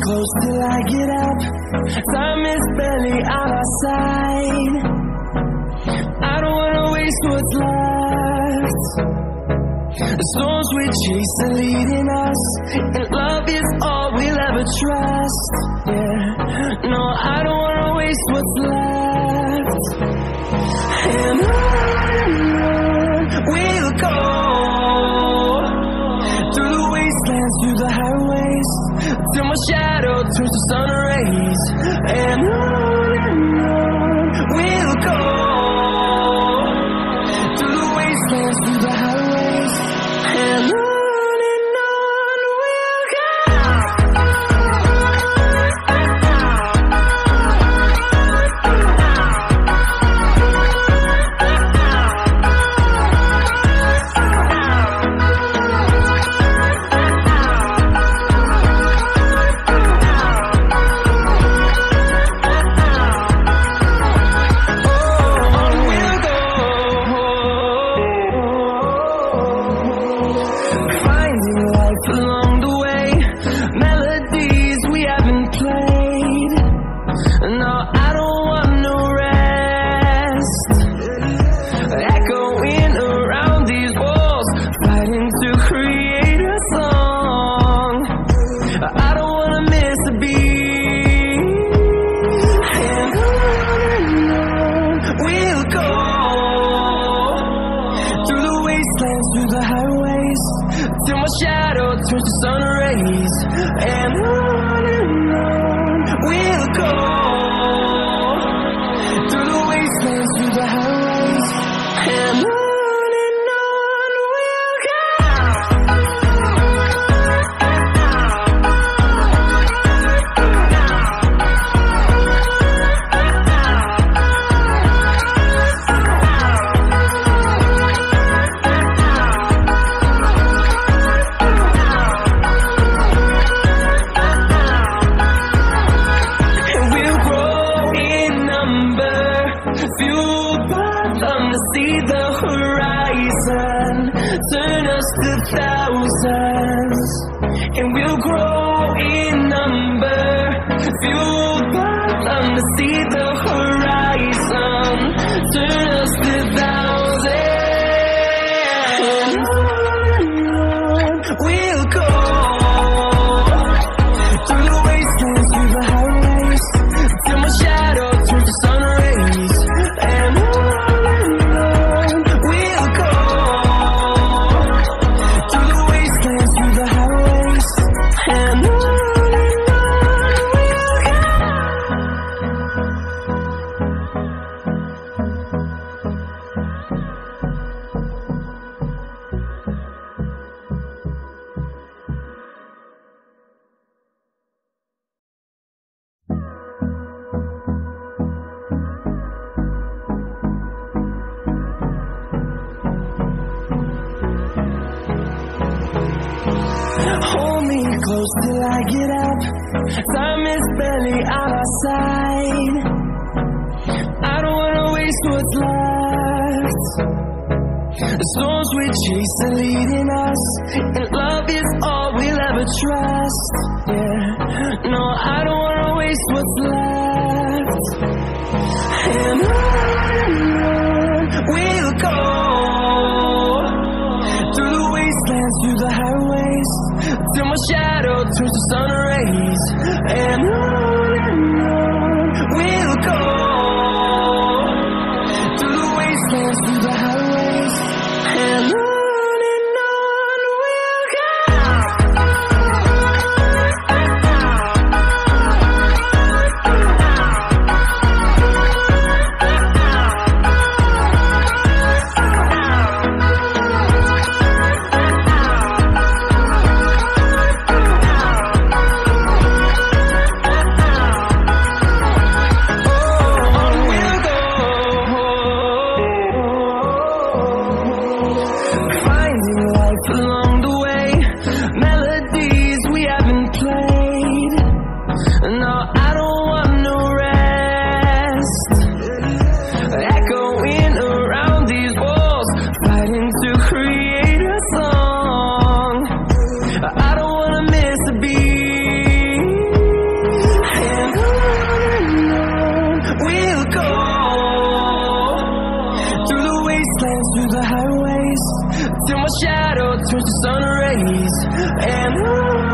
close till I get up. Time is barely on our side. I don't wanna waste what's left. The storms we chase are leading us, and love is all we'll ever trust. Yeah, no, I don't wanna waste what's left. And on we'll go, through the wastelands, through the highways, till my shadow turns to sun rays. And on we'll go, through the wastelands, through the highways, and on we'll go. Along the way, melodies we haven't played. No, I don't want no rest. Echoing around these walls, fighting to create a song. I don't wanna miss a beat. And on we'll go, through the wastelands, through the highways, till my shadow turns to sun rays. And on we'll go, through the wastelands, through the highways, and on we'll go. Fueled by them to see the horizon, turn us to thousands, and we'll grow in number. Fueled by them to see the horizon, turn us to thousands. We'll go, through the wastelands, through the highways, till my shadow turns to sun rays. And on we'll go, through the wastelands, through the highways, and on we'll go. Hold me close till I get up. Time is barely on our side. I don't wanna waste what's left. The storms we chase are leading us, and love is all we'll ever trust. Yeah, no, I don't wanna waste what's left. And on we'll go, through the wastelands, through the highways, till my shadow turns to sun rays. And on we'll go, through the wastelands, through the highways, and on we'll go. Along the way, melodies we haven't played. No, I don't want no rest. Echoing around these walls, fighting to create a song. I don't wanna miss a beat. till my shadow turns to sun rays. And